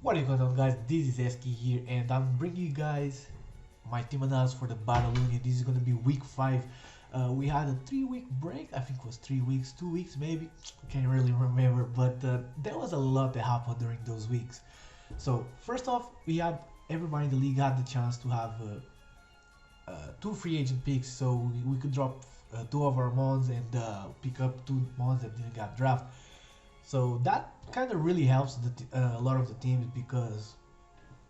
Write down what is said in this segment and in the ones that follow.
What is going on, guys? This is Eski here, and I'm bringing you guys my team analysis for the Battle Union. This is going to be week 5. We had a 3-week break. I think it was 3 weeks, 2 weeks maybe. Can't really remember, but there was a lot that happened during those weeks. So first off, everybody in the league had the chance to have 2 free agent picks, so we could drop 2 of our mons and pick up 2 mons that didn't get drafted. So that kind of really helps a lot of the teams, because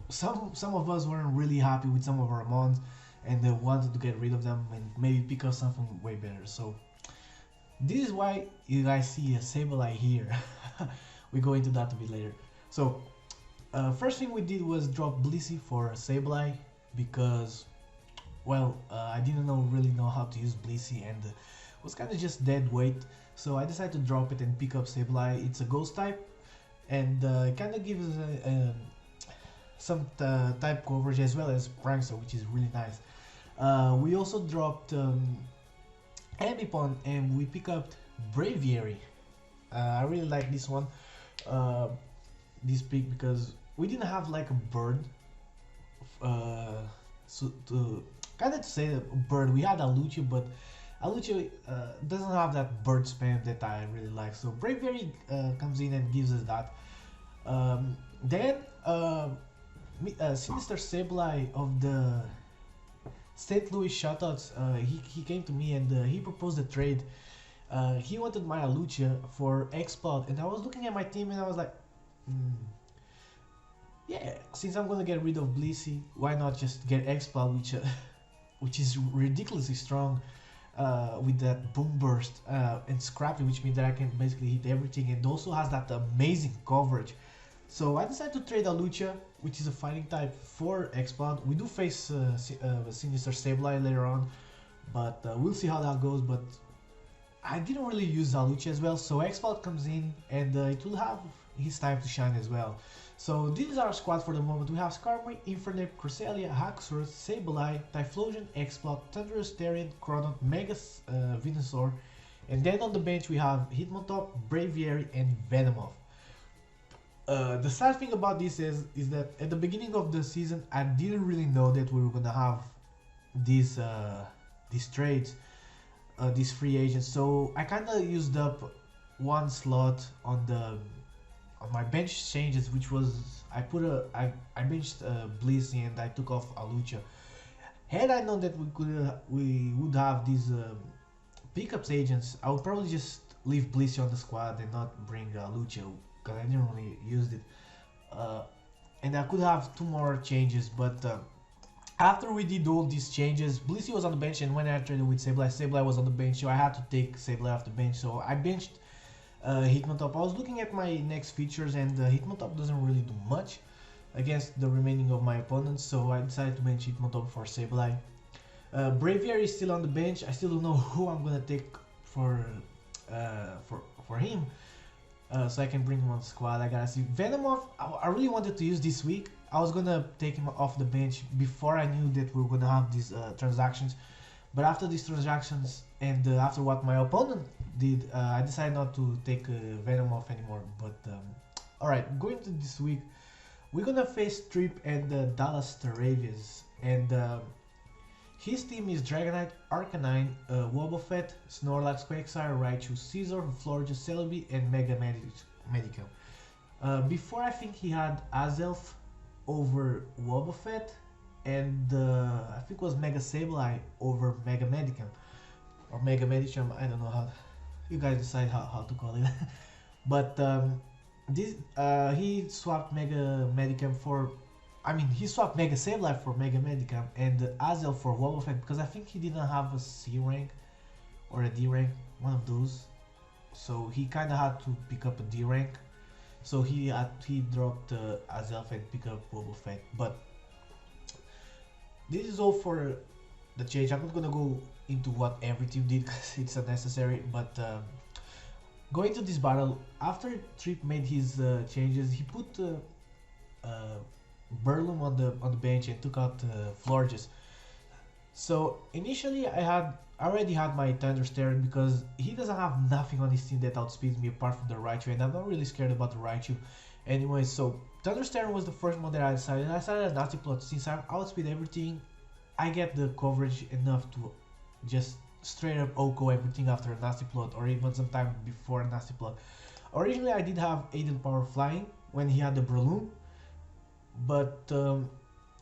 some of us weren't really happy with some of our mons and they wanted to get rid of them and maybe pick up something way better. So this is why you guys see a Sableye here. We go into that a bit later. So first thing we did was drop Blissey for Sableye, because well, I didn't really know how to use Blissey and was kind of just dead weight. So I decided to drop it and pick up Sableye. It's a ghost type, and it kind of gives some type coverage as well as Prankster, which is really nice. We also dropped Ambipom and we pick up Braviary. I really like this one, this pick, because we didn't have like a bird. So to say a bird, we had a Lucio, but Alucio doesn't have that bird spam that I really like. So Braviary comes in and gives us that. Then Sinister Sableye of the St. Louis Shoutouts, he came to me and he proposed a trade. He wanted my Alucia for Exploit, and I was looking at my team and I was like, yeah, since I'm gonna get rid of Blissey, why not just get Exploit, which is ridiculously strong. With that boom burst and scrappy, which means that I can basically hit everything, and also has that amazing coverage. So I decided to trade Alucia, which is a fighting type, for Exploit. We do face Sinister Sableye later on, but we'll see how that goes. But I didn't really use Alucia as well, so Exploit comes in and it will have his time to shine as well. So this is our squad for the moment. We have Skarmory, Infernape, Cresselia, Haxorus, Sableye, Typhlosion, Exploit, Thunderous, Therian, Chronon, Mega Venusaur, and then on the bench we have Hitmontop, Braviary, and Venomoth. The sad thing about this is that at the beginning of the season I didn't really know that we were gonna have these trades, these free agents. So I kind of used up one slot on my bench changes, which was I benched Blissey and I took off Alucia. Had I known that we would have these pickups agents, I would probably just leave Blissey on the squad and not bring Alucia, because I didn't really use it. And I could have 2 more changes, but after we did all these changes, Blissey was on the bench, and when I traded with Sableye was on the bench, so I had to take Sableye off the bench. So I benched Hitmontop. I was looking at my next features, and Hitmontop doesn't really do much against the remaining of my opponents, so I decided to bench Hitmontop for Sableye. Braviary is still on the bench. I still don't know who I'm gonna take for him, so I can bring him on the squad. I gotta see. Venomoth, I really wanted to use this week. I was gonna take him off the bench before I knew that we were gonna have these transactions. But after these transactions and after what my opponent did, I decided not to take Venomoth anymore. But alright, going to this week, we're gonna face Trip and Dallas Staravias. And his team is Dragonite, Arcanine, Wobbuffet, Snorlax, Quagsire, Raichu, Scizor, Florges, Celebi, and Mega Medicam. Before, I think he had Azelf over Wobbuffet, and I think it was Mega Sableye over Mega Medicam, or Mega Medicham. I don't know how you guys decide how to call it. But he swapped Mega Medicam for, he swapped Mega Sableye for Mega Medicam and Azel for Wobbuffet, because I think he didn't have a C rank or a D rank, one of those. So he kind of had to pick up a D rank. So he dropped Azelf and picked up Wobbuffet. But this is all for the change. I'm not gonna go into what every team did because it's unnecessary. But going to this battle, after Trip made his changes, he put Burloom on the bench and took out Florges. So initially I already had my Thunder Stare, because he doesn't have nothing on his team that outspeeds me apart from the Raichu, and I'm not really scared about the Raichu anyway. So Thunderstare was the first one that I decided. I decided a nasty plot. Since I outspeed everything, I get the coverage enough to just straight up OCO everything after a nasty plot, or even sometime before a nasty plot. Originally I did have 8 in power flying when he had the Breloom, but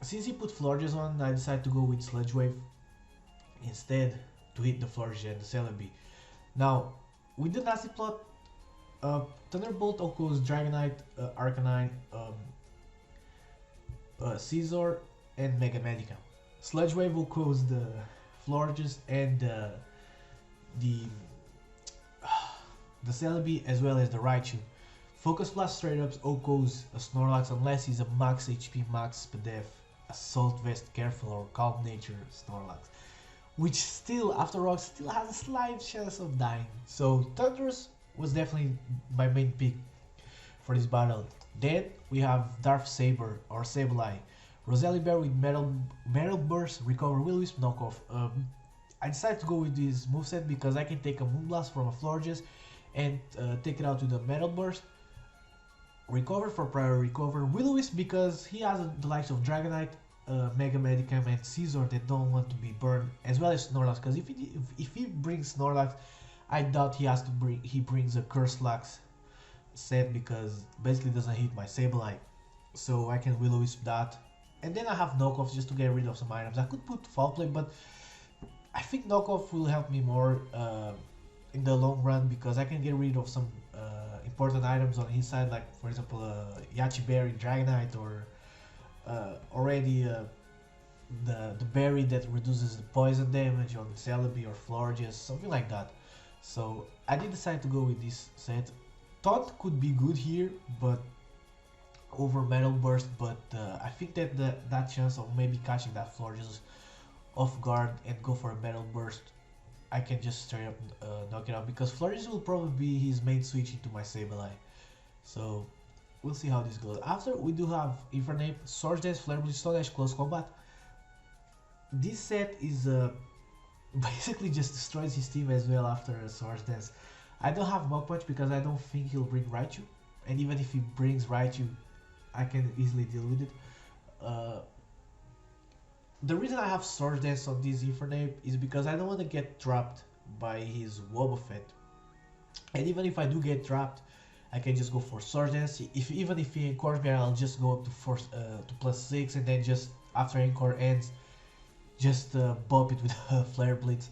since he put Florges on, I decided to go with Sludge Wave instead to hit the Florges and the Celebi. Now, with the nasty plot, Thunderbolt OCO's Dragonite, Arcanine, Scizor, and Mega Medica. Sludge Wave OCO's the Florges and the Celebi as well as the Raichu. Focus Blast straight up OCO's Snorlax unless he's a max HP, max SPDF, Assault Vest, Careful or Calm Nature Snorlax. Which still, after rocks, still has a slight chance of dying. So Thundurus was definitely my main pick for this battle. Then we have Darth Saber or Sableye. Roselie Bear with Metal Burst, Recover, Will-O-Wisp, Knockoff. I decided to go with this moveset because I can take a Moonblast from a Florges and take it out to the Metal Burst. Recover for prior recover. Will-O-Wisp because he has the likes of Dragonite, Mega Medicam and Scizor that don't want to be burned, as well as Snorlax, because if he brings Snorlax, I doubt he brings a Curslax set because basically doesn't hit my Sableye. So I can Will-O-Wisp that. And then I have knockoffs just to get rid of some items. I could put Foul Play, but I think knockoff will help me more in the long run because I can get rid of some important items on his side, like for example Yachi Berry, Dragonite, or already the berry that reduces the poison damage on Celebi or Florges, something like that. So I did decide to go with this set. Taunt could be good here, but over Metal Burst, but I think that that chance of maybe catching that Florges off guard and go for a Metal Burst, I can just straight up knock it out because Florges will probably be his main switch into my Sableye. So we'll see how this goes. After we do have Infernape, Swords Dance, Flare Blitz, Stone Edge, Close Combat. This set is basically just destroys his team as well after Swords Dance. I don't have Mach Punch because I don't think he'll bring Raichu, and even if he brings Raichu, I can easily deal with it. The reason I have Swords Dance on this Infernape is because I don't want to get trapped by his Wobbuffet. And even if I do get trapped, I can just go for Swords Dance. Even if he Encore me, I'll just go up to +6, and then just after Encore ends, just bump it with Flare Blitz.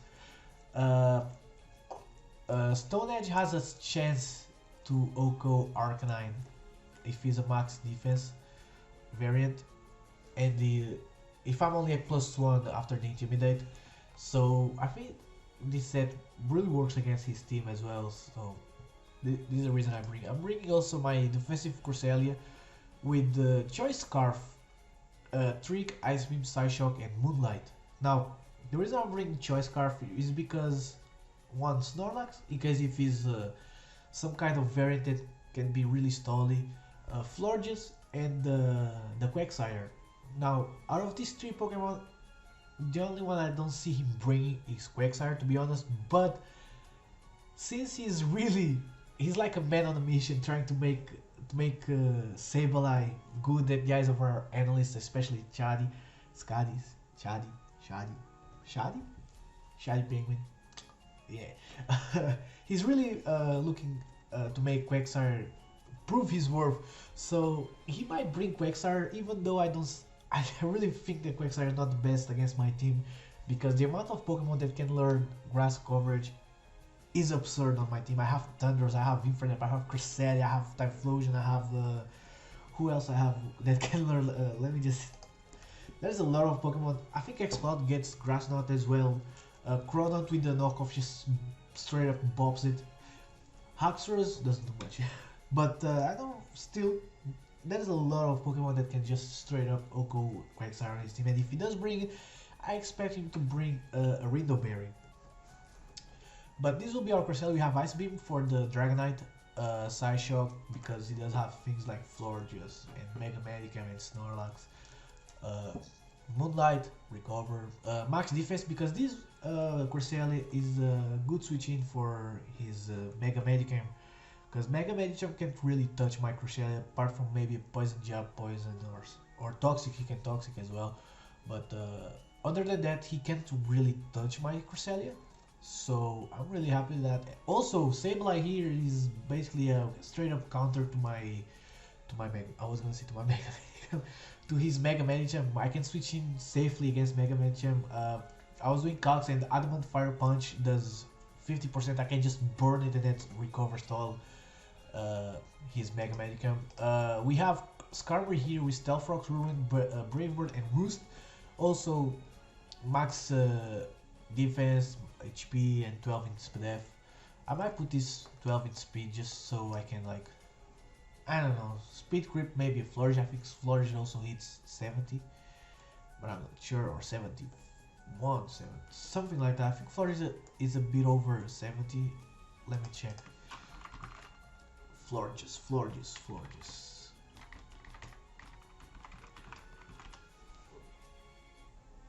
Stone Edge has a chance to OCO Arcanine if he's a max defense variant, and if I'm only at +1 after the Intimidate. So I think this set really works against his team as well. So this is the reason I'm bringing also my defensive Cresselia with the Choice Scarf, Trick, Ice Beam, Psyshock, and Moonlight. Now, the reason I'm bringing Choice Scarf is because one, Snorlax, in case if he's some kind of variant that can be really stally, Florges, and the Quagsire. Now, out of these 3 Pokemon, the only one I don't see him bringing is Quagsire, to be honest, but since he's like a man on a mission trying to make Sableye good at the eyes of our analysts, especially Shady Penguin. Yeah, he's really looking to make Quagsire prove his worth. So he might bring Quagsire, even though I really think that Quagsire is not the best against my team, because the amount of Pokemon that can learn grass coverage is absurd on my team. I have Thundurus, I have Infernape, I have Cresselia, I have Typhlosion, I have who else I have that can learn? There's a lot of Pokemon. I think Exploud gets Grass Knot as well. Crawdont with the knockoff just straight up bops it. Haxorus doesn't do much, but I don't still. There's a lot of Pokemon that can just straight up OCO Quagsire on his team, and if he does bring it, I expect him to bring a Rindoberry. But this will be our Cresselia. We have Ice Beam for the Dragonite, Psyshock because he does have things like Florges and Mega Medicam and Snorlax. Moonlight, Recover, Max Defense because this Cresselia is a good switch in for his Mega Medicam Because Mega Medicham can't really touch my Cresselia apart from maybe Poison Jab, Poison, or Toxic. He can Toxic as well. But other than that, he can't really touch my Cresselia. So I'm really happy that. Also, Sableye here is basically a straight up counter to my Mega. I was gonna say to my Mega Medicham, to his Mega Medicham. I can switch him safely against Mega Medicham. I was doing calcs and Adamant Fire Punch does 50%. I can just burn it and then recovers all his Mega Medicham. We have Skarmory here with Stealth Rocks, Ruin, Brave Bird, and Roost. Also, max defense, HP, and 12 in speed F. I might put this 12 in speed just so I can, like, I don't know, speed creep, maybe a Flourish. I think Flourish also hits 70, but I'm not sure, or 71, 70, something like that. I think Flourish is a bit over 70. Let me check. Florges.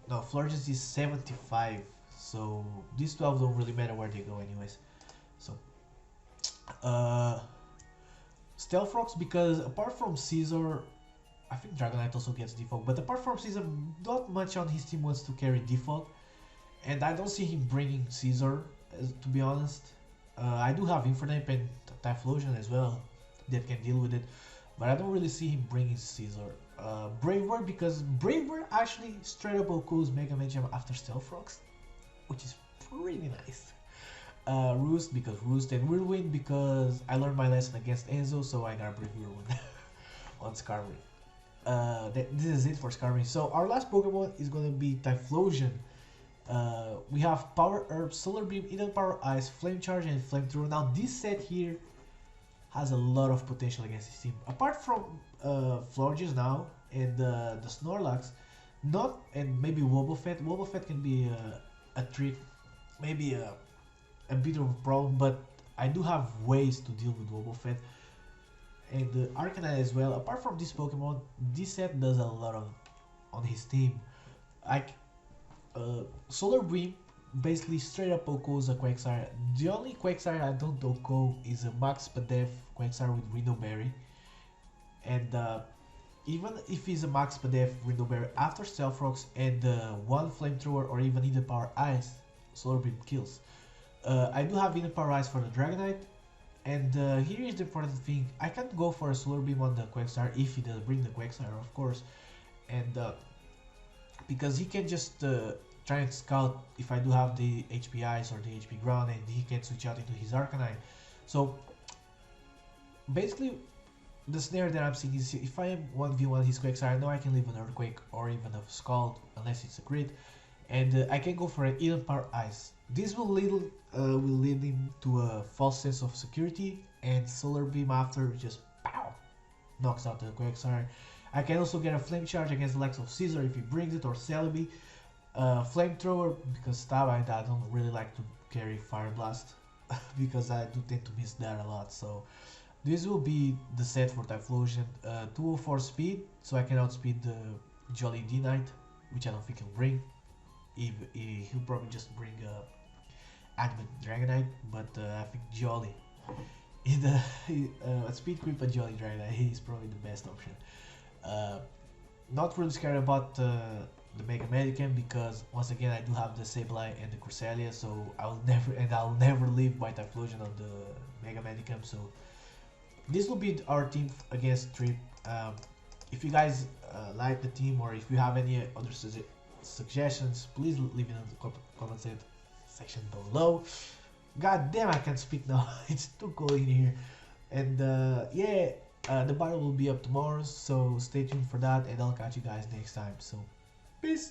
No, Florges is 75, so these 12 don't really matter where they go anyways. So, Stealth Rocks, because apart from Caesar, I think Dragonite also gets default, but apart from Caesar, not much on his team wants to carry default, and I don't see him bringing Caesar, to be honest. I do have Infernape and Typhlosion as well that can deal with it, but I don't really see him bringing Caesar. Brave Bird, because Brave Bird actually straight up goes Mega Medicham after Stealth Rocks, which is pretty nice. Roost, because Roost, and Whirlwind because I learned my lesson against Enzo, so I got Brave Whirlwind on Skarmory. This is it for Skarmory. So our last Pokemon is gonna be Typhlosion. We have Power Herb, Solar Beam, Eden Power Ice, Flame Charge, and Flamethrower. Now this set here has a lot of potential against his team. Apart from Florges now and the Snorlax, and maybe Wobbuffet. Wobbuffet can be a trick, maybe a bit of a problem, but I do have ways to deal with Wobbuffet. And Arcanine as well. Apart from this Pokemon, this set does a lot on his team. Solar Beam basically straight up OKOs a Quagsire. The only Quagsire I don't OKO is a Max Spadef Quagsire with Rindoberry. And even if he's a Max Spadef Rindoberry after Stealth Rocks and one Flamethrower or even Eden Power Ice, Solar Beam kills. I do have Eden Power Ice for the Dragonite. And here is the important thing. I can't go for a Solar Beam on the Quagsire if he does bring the Quagsire, of course. And because he can just try and scout if I do have the HP Ice or the HP Ground, and he can switch out into his Arcanine. So basically the snare that I'm seeing is if I am 1v1 his Quagsire, I know I can leave an Earthquake or even a Scald unless it's a crit, and I can go for an Eden Power Ice. This will lead him to a false sense of security, and Solar Beam after just pow knocks out the Quagsire. I can also get a Flame Charge against the likes of Caesar if he brings it, or Celebi. Flamethrower, because Starlight I don't really like to carry Fire Blast because I do tend to miss that a lot. So this will be the set for Typhlosion. 204 speed, so I can outspeed the Jolly D-Knight, which I don't think he'll bring. He'll probably just bring Adamant Dragonite, but I think Jolly in the speed creep and Jolly Dragonite is probably the best option. Not really scared about the Mega Medicham because once again I do have the Sableye and the Cresselia, so I'll never leave my Typhlosion on the Mega Medicham. So this will be our team against Trip. If you guys like the team, or if you have any other suggestions, please leave it in the comment section below. God damn, I can't speak now. It's too cold in here. And yeah, the battle will be up tomorrow, so stay tuned for that, and I'll catch you guys next time. So peace.